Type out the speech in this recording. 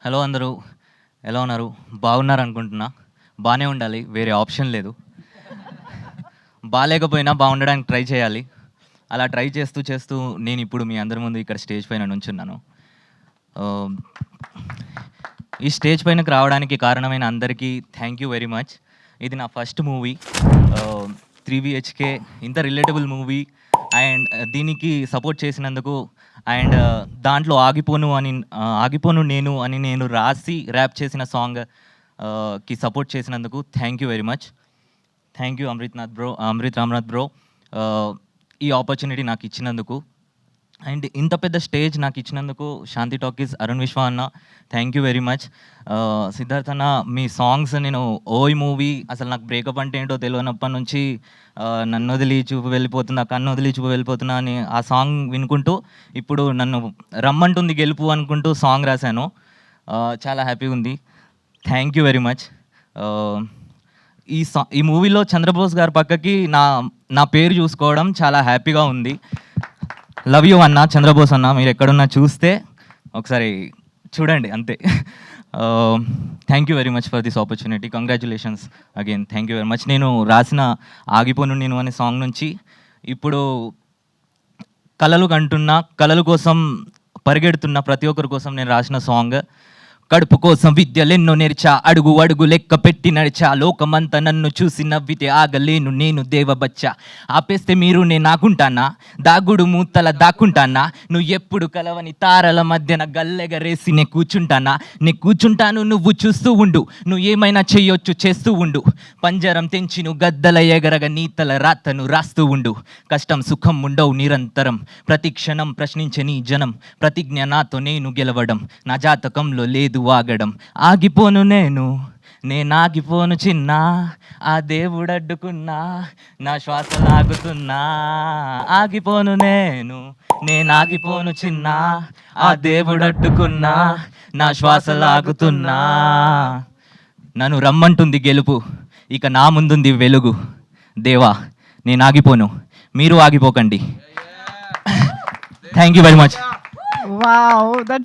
Hello అందరూ, ఎలా ఉన్నారు? బాగున్నారు అనుకుంటున్నా. బాగానే ఉండాలి, వేరే ఆప్షన్ లేదు. బాగాలేకపోయినా బాగుండడానికి ట్రై చేయాలి. అలా ట్రై చేస్తూ చేస్తూ నేను ఇప్పుడు మీ అందరి ముందు ఇక్కడ స్టేజ్ పైన నుంచున్నాను. ఆహ్, ఈ స్టేజ్ పైనకి రావడానికి కారణమైన అందరికీ థ్యాంక్ యూ వెరీ మచ్. ఇది నా ఫస్ట్ మూవీ. 3 BHK ఇంత రిలేటబుల్ మూవీ అండ్ దీనికి సపోర్ట్ చేసినందుకు అండ్ దాంట్లో ఆగిపోను నేను అని నేను రాసి ర్యాప్ చేసిన సాంగ్ కి సపోర్ట్ చేసినందుకు thank you very much. Thank you Amrit Ramnath bro, ఈ ఆపర్చునిటీ నాకు ఇచ్చినందుకు అండ్ ఇంత పెద్ద స్టేజ్ నాకు ఇచ్చినందుకు శాంతి టాకీస్ అరుణ్ విశ్వ అన్న thank you very much. Siddharth అన్న, మీ సాంగ్స్ నేను ఓయ్ మూవీ అసలు నాకు బ్రేకప్ అంటే ఏంటో తెలియనప్పటి నుంచి నన్ను వదిలి చూపు వెళ్ళిపోతున్నా, కన్ను వదిలి చూపు వెళ్ళిపోతున్నా అని ఆ సాంగ్ వినుకుంటూ ఇప్పుడు నన్ను రమ్మంటుంది గెలుపు అనుకుంటూ సాంగ్ రాశాను. చాలా హ్యాపీగా ఉంది. Thank you very much. ఈ మూవీలో చంద్రబోస్ గారి పక్కకి నా పేరు చూసుకోవడం చాలా హ్యాపీగా ఉంది. లవ్ యూ అన్న, చంద్రబోస్ అన్న, మీరు ఎక్కడున్నా చూస్తే ఒకసారి చూడండి అంతే. Thank you very much for this opportunity. Congratulations again. Thank you very much. నేను రాసిన ఆగిపోను నేను అనే సాంగ్ నుంచి ఇప్పుడు కలలు కంటున్నా, కలల కోసం పరిగెడుతున్న ప్రతి ఒక్కరి కోసం నేను రాసిన సాంగ్. కడుపు కోసం విద్యలెన్నో నేర్చా, అడుగు అడుగు లెక్క పెట్టి నడిచా, లోకమంతా నన్ను చూసి నవ్వితే ఆగలేను నేను దేవబచ్చా. ఆపేస్తే మీరు నేను ఆకుంటానా, దాగుడు మూతల దాక్కుంటానా, నువ్వు ఎప్పుడు కలవని తారల మధ్యన గల్లెగరేసి నే కూర్చుంటాను నువ్వు చూస్తూ ఉండు, నువ్వు ఏమైనా చెయ్యొచ్చు చేస్తూ ఉండు, పంజరం తెంచి నువ్వు గద్దల ఎగరగా నీతల రాతను రాస్తూ ఉండు, కష్టం సుఖం ఉండవు నిరంతరం, ప్రతి క్షణం ప్రశ్నించే నీ జనం, ప్రతిజ్ఞ నాతో నేను గెలవడం, నా జాతకంలో లేదు ఆగడం, ఆగిపోను నేను ఆగిపోను చిన్న, ఆ దేవుడు అడ్డుకున్నా, నా శ్వాస లాగుతున్నా, ఆగిపోను నేను ఆగిపోను చిన్న, ఆ దేవుడు అడ్డుకున్నా, నా శ్వాస లాగుతున్నా, నన్ను రమ్మంటుంది గెలుపు, ఇక నా ముందుంది వెలుగు, దేవా నేను ఆగిపోను, మీరు ఆగిపోకండి. Thank you very much. Wow, that's